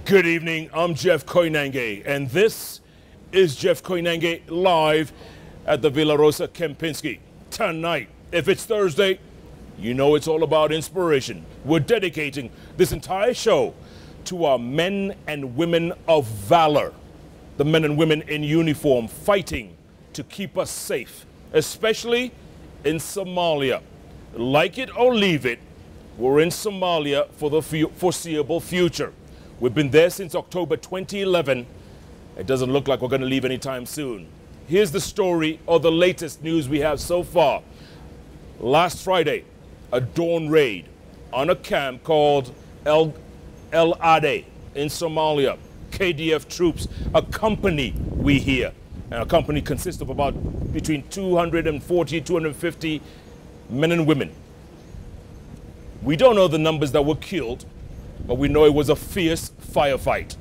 Good evening, I'm Jeff Koinangel, and this is Jeff Koinangel live at the Villa Rosa Kempinski. Tonight, if it's Thursday, you know it's all about inspiration. We're dedicating this entire show to our men and women of valor, the men and women in uniform fighting to keep us safe, especially in Somalia. Like it or leave it, we're in Somalia for the foreseeable future. We've been there since October 2011. It doesn't look like we're going to leave anytime soon. Here's the story or the latest news we have so far. Last Friday, a dawn raid on a camp called El Ade in Somalia. KDF troops accompany, we hear. And a company consists of about between 240, 250 men and women. We don't know the numbers that were killed, but we know it was a fierce firefight.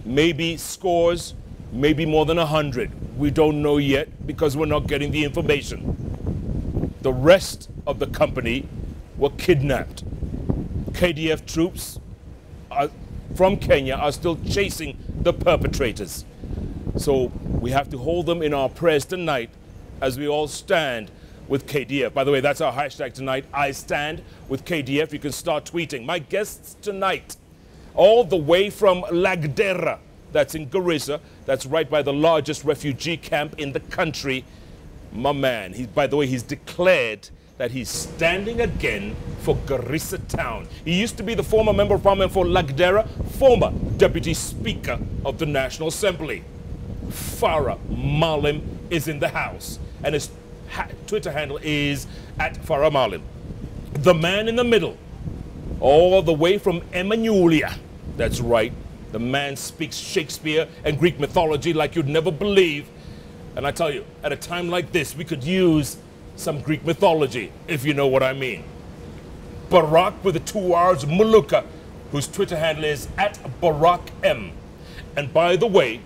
Maybe scores, maybe more than 100. We don't know yet because we're not getting the information. The rest of the company were kidnapped. KDF troops from Kenya are still chasing the perpetrators. So we have to hold them in our prayers tonight as we all stand with KDF. By the way, that's our hashtag tonight, I stand with KDF. You can start tweeting. My guests tonight, all the way from Lagdera, that's in Garissa, that's right by the largest refugee camp in the country. My man, by the way, he's declared that he's standing again for Garissa town. He used to be the former member of parliament for Lagdera, former deputy speaker of the National Assembly. Farah Malim is in the house, and his Twitter handle is @Farah Malim. The man in the middle, all the way from Emanuelia. That's right. The man speaks Shakespeare and Greek mythology like you'd never believe. And I tell you, at a time like this, we could use some Greek mythology, if you know what I mean. Barack with the 2 R's, Muluka, whose Twitter handle is @BarackM. And by the way,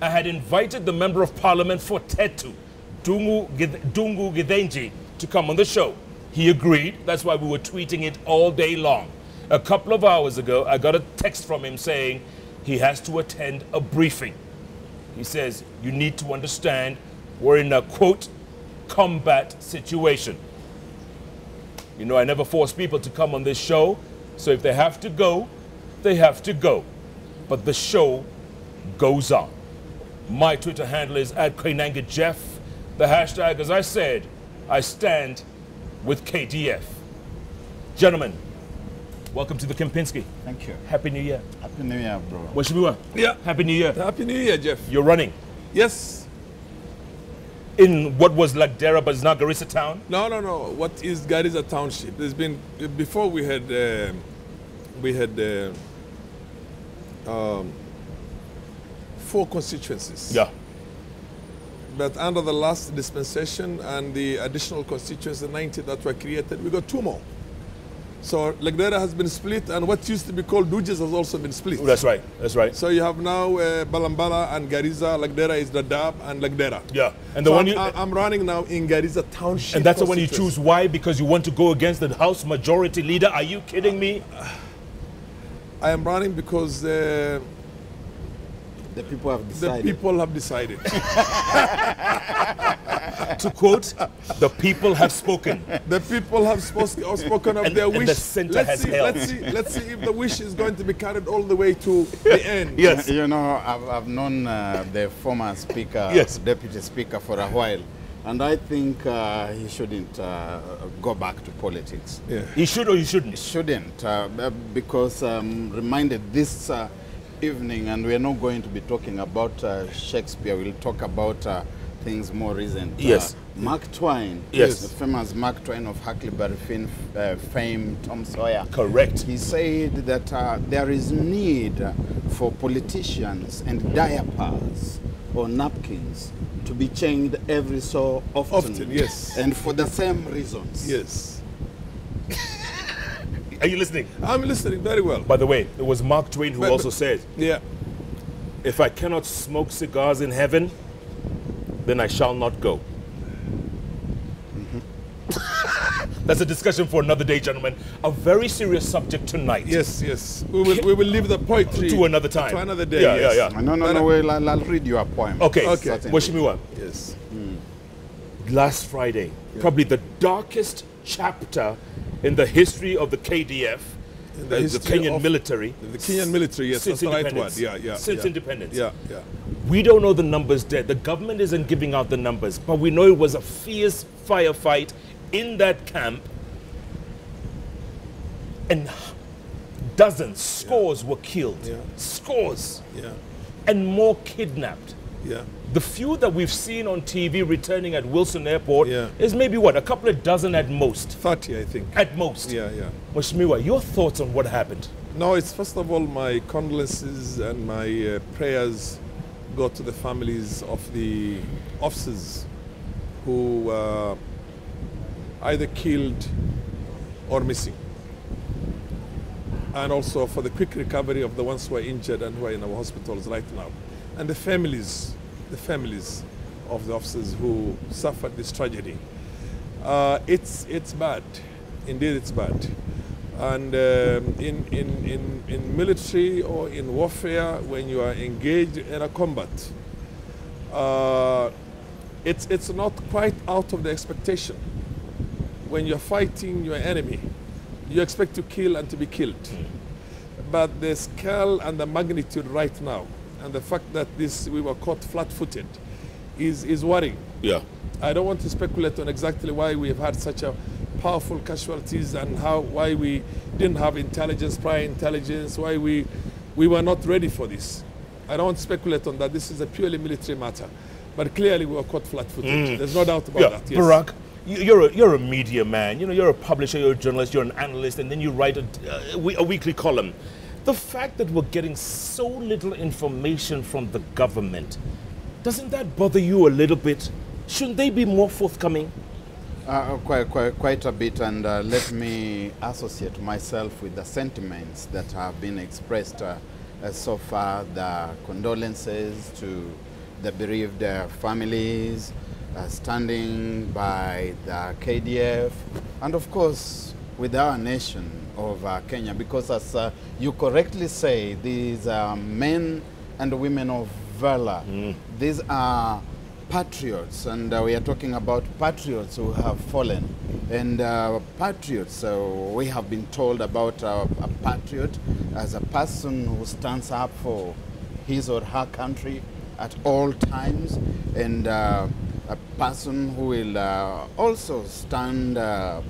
I had invited the member of parliament for Tetu, Dungu Githenji, to come on the show. He agreed. That's why we were tweeting it all day long. A couple of hours ago, I got a text from him saying he has to attend a briefing. He says, you need to understand we're in a, quote, combat situation. You know, I never force people to come on this show, so if they have to go, they have to go. But the show goes on. My Twitter handle is @Koinangel Jeff. The hashtag, as I said, I stand with KDF. Gentlemen, welcome to the Kempinski. Thank you. Happy New Year. Happy New Year, bro. Washimiwa. Yeah. Happy New Year. Happy New Year, Jeff. You're running Yes. in what was Lagdera, but it's now Garissa town? No. What is Garissa Township? There's been, before we had 4 constituencies. Yeah. But under the last dispensation and the additional constituencies, the 90 that were created, we got 2 more. So Lagdera has been split, and what used to be called Dujas has also been split. Oh, that's right. That's right. So you have now Balambala and Garissa. Lagdera is Dadaab and Lagdera. Yeah. And the So one I'm running now in Garissa Township. and that's the one you choose. Why? Because you want to go against the House Majority Leader. Are you kidding me? I am running because The people have decided. the people have decided. To quote, the people have spoken. The people have spoken of And- their and wish. the center has held. Let's see if the wish is going to be carried all the way to the end. Yes. You know, I've known the former speaker, Yes. deputy speaker for a while, and I think he shouldn't go back to politics. Yeah. He should or he shouldn't? Shouldn't, because reminded this evening, and we're not going to be talking about Shakespeare, we'll talk about things more recent. Yes. Mark Twain, Yes. the famous Mark Twain of Huckleberry Finn fame, Tom Sawyer. Correct. He said that there is need for politicians and diapers or napkins to be changed every so often. Often, yes. And for the same reasons. Yes. Are you listening? I'm listening very well. By the way, it was Mark Twain who But- also said, Yeah. if I cannot smoke cigars in heaven, then I shall not go. That's a discussion for another day, gentlemen. A very serious subject tonight. Yes, yes. We will leave the poetry to another time. To another day. Yeah, yes. yeah. No. Well, I'll read you a poem. Okay. Certainly. Weshimiwa. Yes. Last Friday, probably the darkest chapter in the history of the KDF, the Kenyan military. The Kenyan military, yes, that's the right word. Yeah. Since independence. Yeah. We don't know the numbers dead. The government isn't giving out the numbers, but we know it was a fierce firefight in that camp, and dozens, scores were killed. Yeah. Scores. Yeah. And more kidnapped. Yeah. The few that we've seen on TV returning at Wilson Airport Yeah. is maybe what, a couple of dozen at most. 30, I think. At most. Yeah. Mheshimiwa, your thoughts on what happened? No, it's first of all my condolences and my prayers go to the families of the officers who were either killed or missing. And also for the quick recovery of the ones who are injured and who are in our hospitals right now. And the families of the officers who suffered this tragedy. It's bad. Indeed, it's bad. And in military or in warfare, when you are engaged in a combat, it's not quite out of the expectation. When you're fighting your enemy, you expect to kill and to be killed. But the scale and the magnitude right now, and the fact that we were caught flat-footed, is worrying. Yeah. I don't want to speculate on exactly why we have had such a powerful casualties and why we didn't have intelligence, prior intelligence, why we were not ready for this. I don't want to speculate on that. This is a purely military matter. But clearly we were caught flat-footed. There's no doubt about that. Yes. Barak, you're a media man. You know, you're a publisher, you're a journalist, you're an analyst, and then you write a weekly column. The fact that we're getting so little information from the government, doesn't that bother you a little bit? Shouldn't they be more forthcoming? Quite a bit, and let me associate myself with the sentiments that have been expressed so far, the condolences to the bereaved families, standing by the KDF, and of course with our nation of Kenya, because as you correctly say, these are men and women of valor. These are patriots, and we are talking about patriots who have fallen. And patriots, we have been told about a patriot as a person who stands up for his or her country at all times, and a person who will also stand up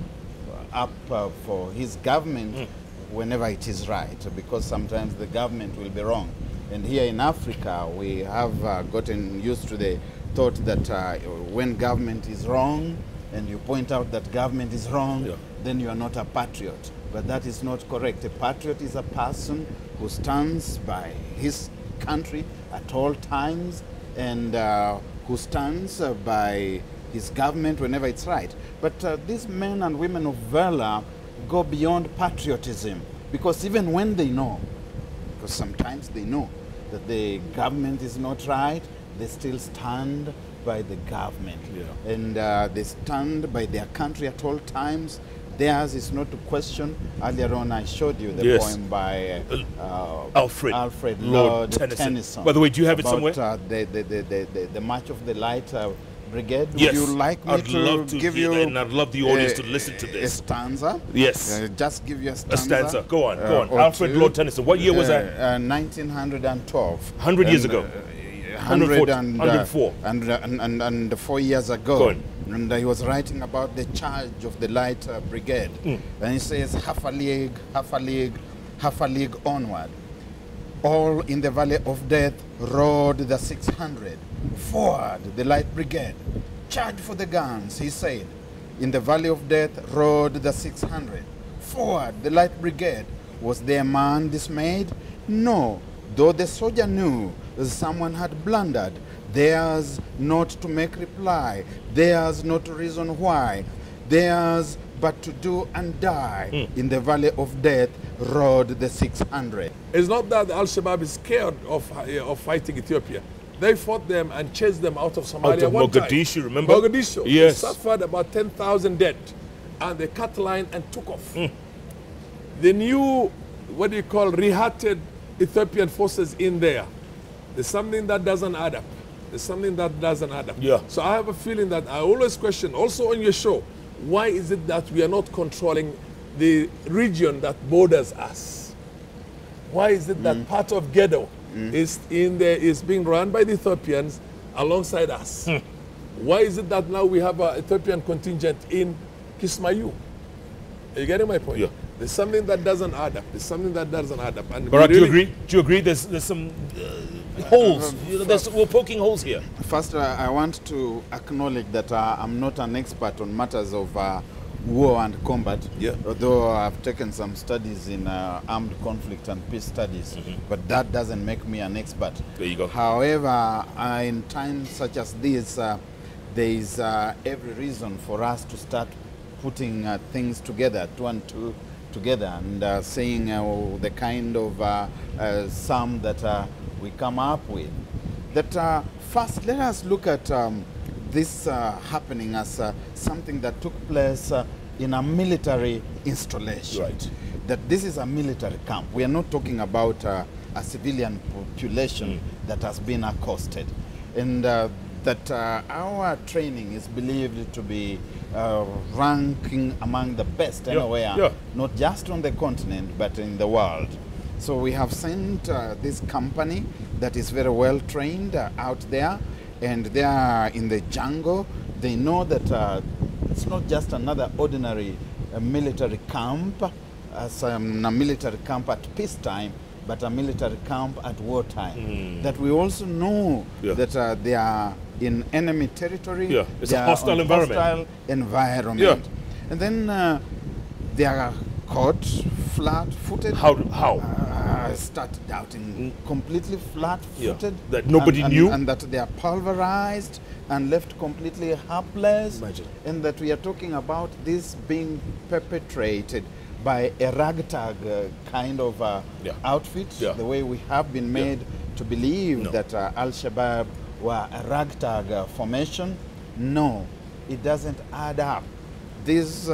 for his government whenever it is right, because sometimes the government will be wrong. And here in Africa, we have gotten used to the thought that when government is wrong and you point out that government is wrong, then you are not a patriot. But that is not correct. A patriot is a person who stands by his country at all times, and who stands by his government whenever it's right. But these men and women of valor go beyond patriotism, because even when they know, because sometimes they know that the government is not right, they still stand by the government. And they stand by their country at all times. Theirs is not to question. Earlier on, I showed you the poem by Alfred Lord Tennyson. By the way, do you have it somewhere? The March of the Light Brigade. Yes. Would you like me to give you? And I'd love the audience to listen to this. A stanza? Yes. Just give you a stanza. A stanza. Go on. Alfred Lord Tennyson. What year was that? 1912. 100 years ago. 104. And 4 years ago. Go on. And he was writing about the charge of the Light Brigade. And he says, half a league onward. All in the valley of death rode the 600. Forward, the Light Brigade. Charge for the guns, he said. In the valley of death rode the 600. Forward, the Light Brigade. Was there man dismayed? No, though the soldier knew someone had blundered. Theirs not to make reply, theirs not to reason why, theirs but to do and die. In the valley of death rode the 600. It's not that Al-Shabaab is scared of fighting Ethiopia. They fought them and chased them out of Somalia. Out of Mogadishu, remember? Mogadishu. Yes. Suffered about 10,000 dead. and they cut line and took off. The new, what do you call, rehearted Ethiopian forces in there. There's something that doesn't add up. There's something that doesn't add up. Yeah. So I have a feeling that I always question, also on your show, why is it that we are not controlling the region that borders us? Why is it that part of Gedo is being run by the Ethiopians alongside us? Why is it that now we have an Ethiopian contingent in Kismayu? Are you getting my point? Yeah. There's something that doesn't add up. There's something that doesn't add up. And Barak, we do you really- agree? Do you agree? There's some holes. You know, we're poking holes here. First, I want to acknowledge that I'm not an expert on matters of war and combat, Yeah. although I've taken some studies in armed conflict and peace studies, but that doesn't make me an expert. There you go. However, in times such as this, there is every reason for us to start putting things together, two and two together, and saying the kind of sum that we come up with. That first, let us look at this happening as something that took place in a military installation. Right. That this is a military camp. We are not talking about a civilian population that has been accosted. And that our training is believed to be ranking among the best anywhere, not just on the continent, but in the world. So we have sent this company that is very well trained out there, and they are in the jungle. They know that it's not just another ordinary military camp, as a military camp at peacetime, but a military camp at wartime. That we also know that they are in enemy territory. Yeah, it's they a are hostile on environment. Hostile environment. Yeah. And then they are caught flat-footed. How? I started doubting, completely flat-footed. That nobody knew? And that they are pulverized and left completely helpless. Imagine. And that we are talking about this being perpetrated by a ragtag kind of outfit, the way we have been made to believe that Al-Shabaab were a ragtag formation. No, it doesn't add up. These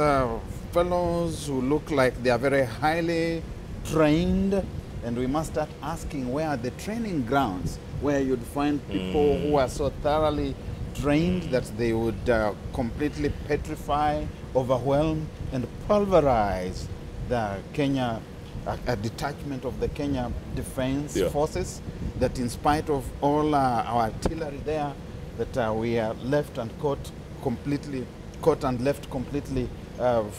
fellows who look like they are very highly trained, and we must start asking where are the training grounds where you'd find people who are so thoroughly trained that they would completely petrify, overwhelm, and pulverize the Kenya, a detachment of the Kenya Defense Forces, that in spite of all our artillery there, that we are left and caught and left completely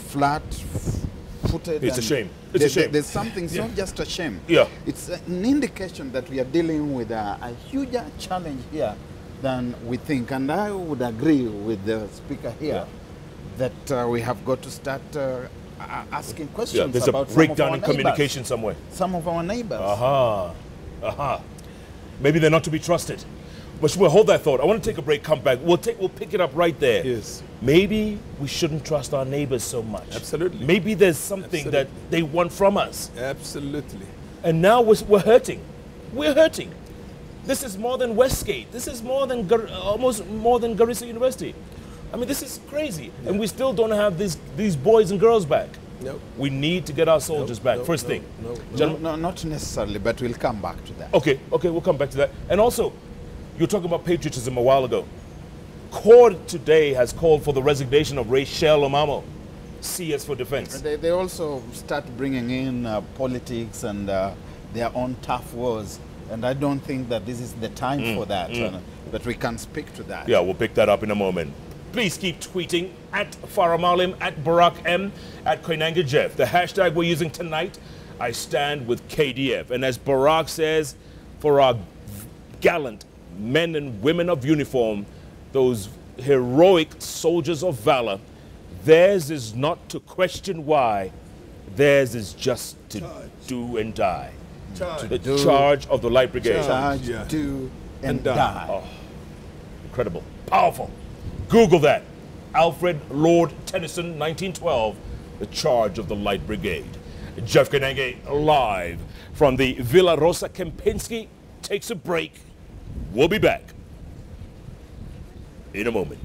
flat-footed. It's a shame. It's a shame. There's something, it's not just a shame. Yeah. It's an indication that we are dealing with a huger challenge here than we think. And I would agree with the speaker here that we have got to start asking questions there's about a breakdown some in of our communication neighbors. somewhere. Some of our neighbors. Maybe they're not to be trusted. But we'll hold that thought. I want to take a break, come back. We'll pick it up right there. Yes. Maybe we shouldn't trust our neighbors so much. Absolutely. Maybe there's something that they want from us. Absolutely. And now we're hurting. We're hurting. This is more than Westgate. This is more than almost more than Garissa University. I mean, this is crazy. And we still don't have these boys and girls back. No. We need to get our soldiers back. First thing. No, not necessarily, but we'll come back to that. Okay, we'll come back to that. And also, you were talking about patriotism a while ago. Court today has called for the resignation of Rachel Omamo, CS for Defense. They also start bringing in politics and their own tough wars. And I don't think that this is the time for that. But we can speak to that. Yeah, we'll pick that up in a moment. Please keep tweeting at Faramalim, at Barak M, at Koinangel Jeff. The hashtag we're using tonight, I stand with KDF. And as Barak says, for our gallant men and women of uniform, those heroic soldiers of valor, theirs is not to question why, theirs is just to do and die. The charge of the Light Brigade. Charge, do, and die. Oh, incredible. Powerful. Google that. Alfred Lord Tennyson, 1912, the charge of the Light Brigade. Jeff Koinangel live from the Villa Rosa Kempinski takes a break. We'll be back in a moment.